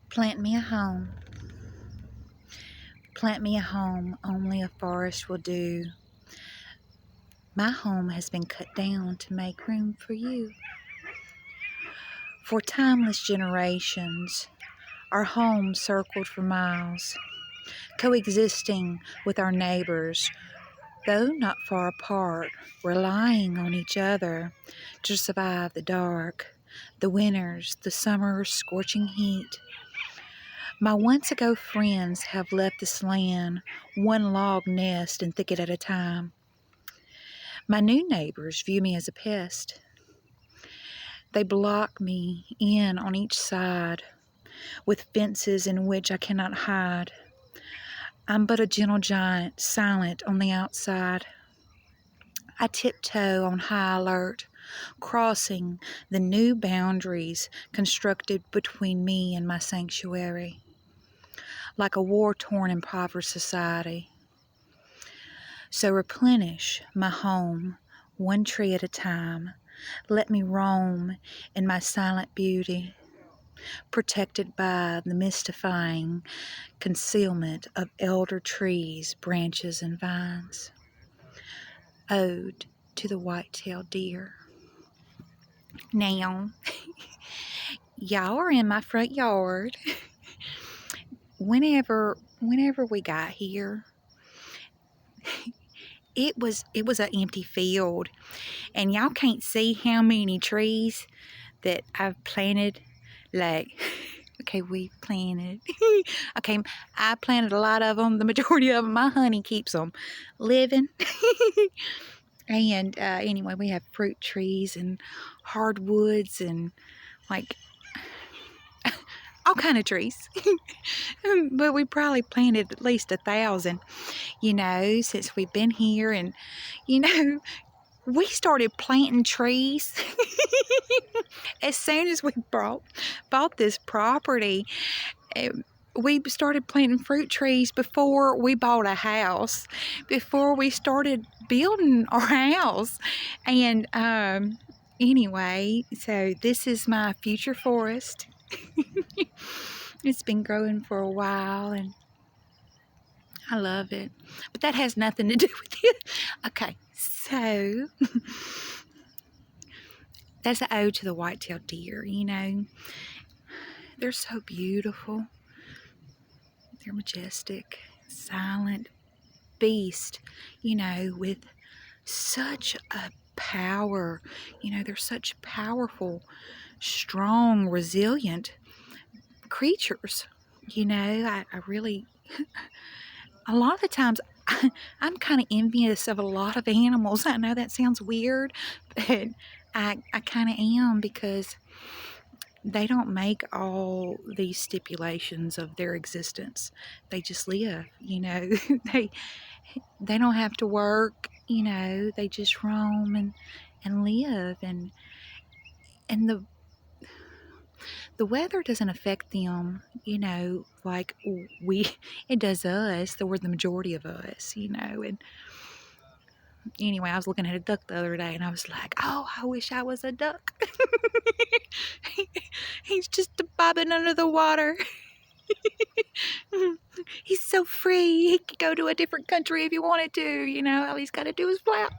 Plant me a home. Plant me a home, only a forest will do. My home has been cut down to make room for you. For timeless generations, our home circled for miles, coexisting with our neighbors, though not far apart, relying on each other to survive the dark, the winters, the summer's scorching heat. My once ago friends have left this land, one log nest and thicket at a time. My new neighbors view me as a pest. They block me in on each side, with fences in which I cannot hide. I'm but a gentle giant, silent on the outside. I tiptoe on high alert, crossing the new boundaries constructed between me and my sanctuary, like a war-torn, impoverished society. So replenish my home, one tree at a time. Let me roam in my silent beauty, protected by the mystifying concealment of elder trees, branches, and vines. Ode to the white-tailed deer. Now, y'all are in my front yard. Whenever we got here, it was an empty field, and y'all can't see how many trees that I've planted. Like, okay, we planted. Okay, I planted a lot of them. The majority of them, my honey keeps them living. And anyway, we have fruit trees and hardwoods and like all kind of trees. But we probably planted at least 1,000, since we've been here. And, we started planting trees as soon as we bought this property. We started planting fruit trees before we bought a house, before we started building our house. And anyway, so this is my future forest. It's been growing for a while, and I love it. But that has nothing to do with it. Okay, so that's an ode to the white-tailed deer, They're so beautiful. They're majestic, silent beast, with such a power. They're such powerful, strong, resilient creatures. I really, a lot of the times, I'm kind of envious of a lot of animals. I know that sounds weird, but I kind of am, because they don't make all these stipulations of their existence. They just live, they don't have to work, they just roam and live, and the weather doesn't affect them, like it does us. We're the majority of us, and anyway, I was looking at a duck the other day, and I was like, oh, I wish I was a duck. He's just bobbing under the water. He's so free. He could go to a different country if he wanted to, all he's got to do is flap.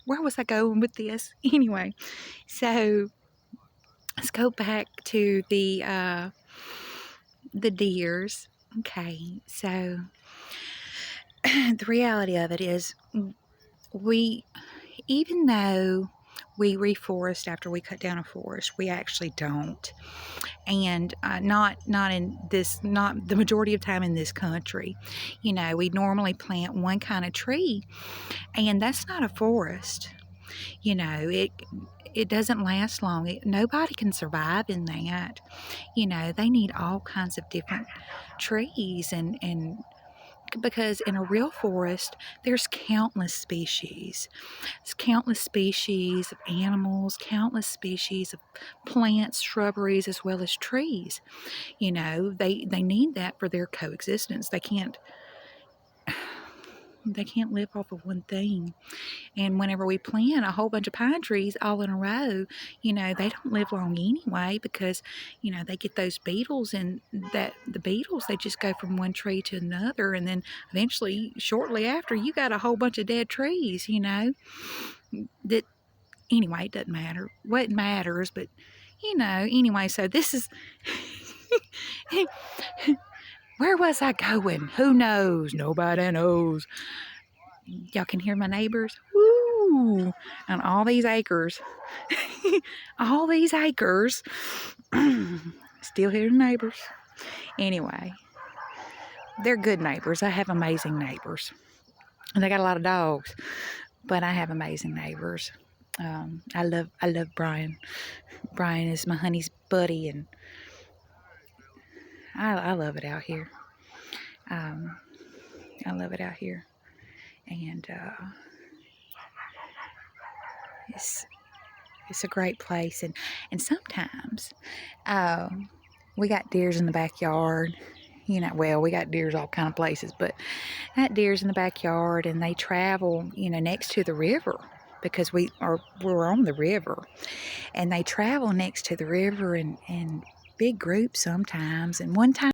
Where was I going with this? Anyway, so let's go back to the deers. Okay, so the reality of it is, even though we reforest after we cut down a forest, we actually don't. And not the majority of time in this country. We normally plant one kind of tree, and that's not a forest. It doesn't last long. Nobody can survive in that. They need all kinds of different trees, and because in a real forest, there's countless species. There's countless species of animals, countless species of plants, shrubberies, as well as trees. They need that for their coexistence. They can't They can't live off of one thing. And whenever we plant a whole bunch of pine trees all in a row, they don't live long anyway because, they get those beetles, and that the beetles, they just go from one tree to another. And then eventually, shortly after, you got a whole bunch of dead trees, that, anyway, it doesn't matter what matters, but, anyway, so this is, where was I going? Who knows? Nobody knows. Y'all can hear my neighbors? Woo! On all these acres. All these acres. Still hear the neighbors. Anyway, they're good neighbors. I have amazing neighbors. And they got a lot of dogs, but I have amazing neighbors. I love Brian. Brian is my honey's buddy, and I love it out here. I love it out here. And it's a great place. And sometimes we got deers in the backyard. Well, we got deers all kind of places, but I got deers in the backyard, and they travel, next to the river, because we're on the river, and they travel next to the river in big groups sometimes. And one time